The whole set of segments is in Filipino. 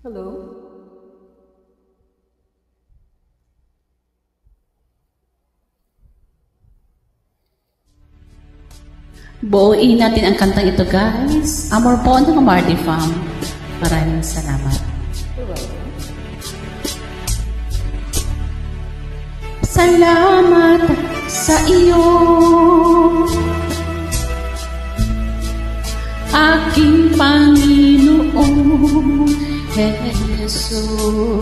Hello? Buuin natin ang kantang ito, guys. Amor po ng Mardi Fam. Maraming salamat. Salamat sa iyo, aking Panginoong Jesus.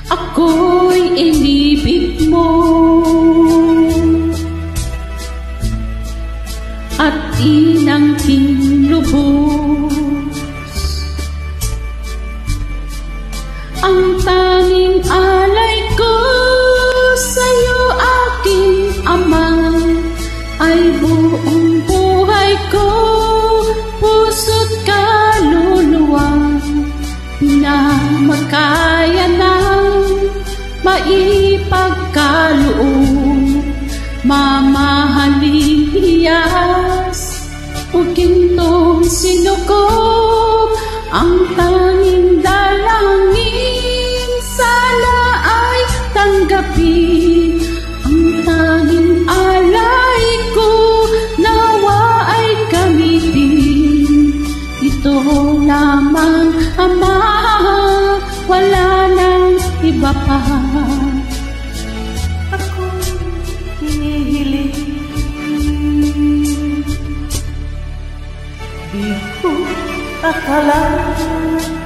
Ako'y inibig mo at inangking lubos. Ang tanging alay ko sa'yo, aking Ama, ay buong buhay ko, puso't kaluluwa na makaya ng maipagkaloob. Mamahaling iyas o gintong sinukob, ang tanging dalangin sana ay tanggapin. Ang tanging alay ko nawa ay gamitin. Ito lamang, Ama, wala nang iba pa.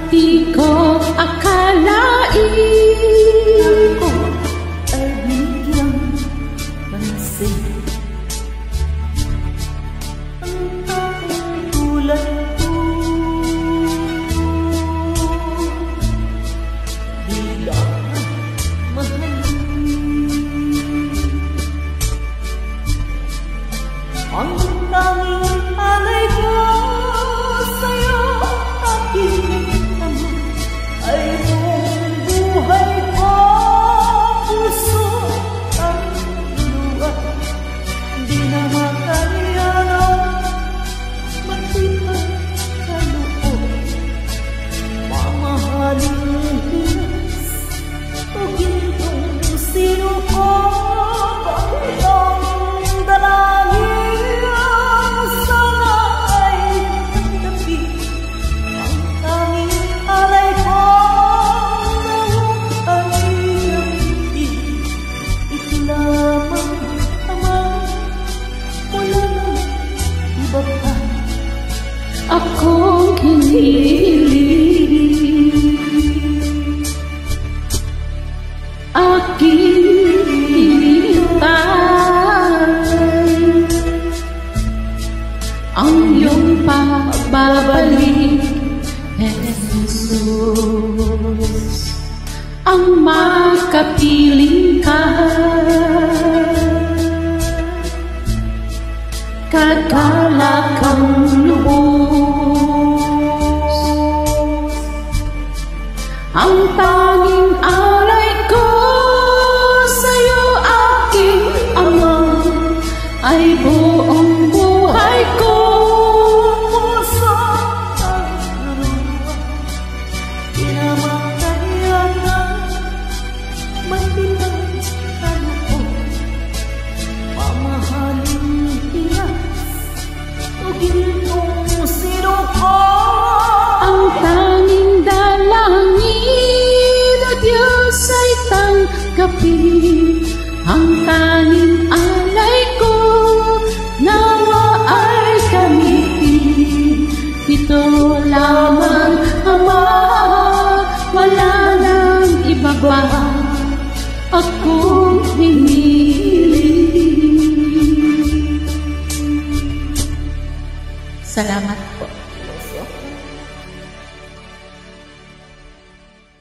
Di ko akalain Ako ay biglang pansin. Ang taong tulad ko bilang mahalin. Ang tanging alay ko sa'yo, aking Ama, ay buong buhay ko, puso ang luwa. Di na makaya ng matibay sa loob. Mamahaling hinas o gintong sinukob, ang tanging dalangin sana ay tanggapin. Ang tanging alay ko nawa ay gamitin. Ito lamang, Ama, wala nang iba pa. akong hinihiling. Aking hinihintay ang iyong pagbabalik, Jesus. Ang makapiling ka, kagalak ang lubos. Ang tanging alay ko sa'yo, aking Ama, ay buong buhay ko, Puso ang luwa, di na makaya ng matibay sa loob. Mamahaling hinas o gintong sinukob, ang tanging dalangin o Diyos ay tanggapin. Ang tanging alay ko nawa ay gamitin. Ito lamang, Ama, wala nang iba pa akong hinihiling. Salamat.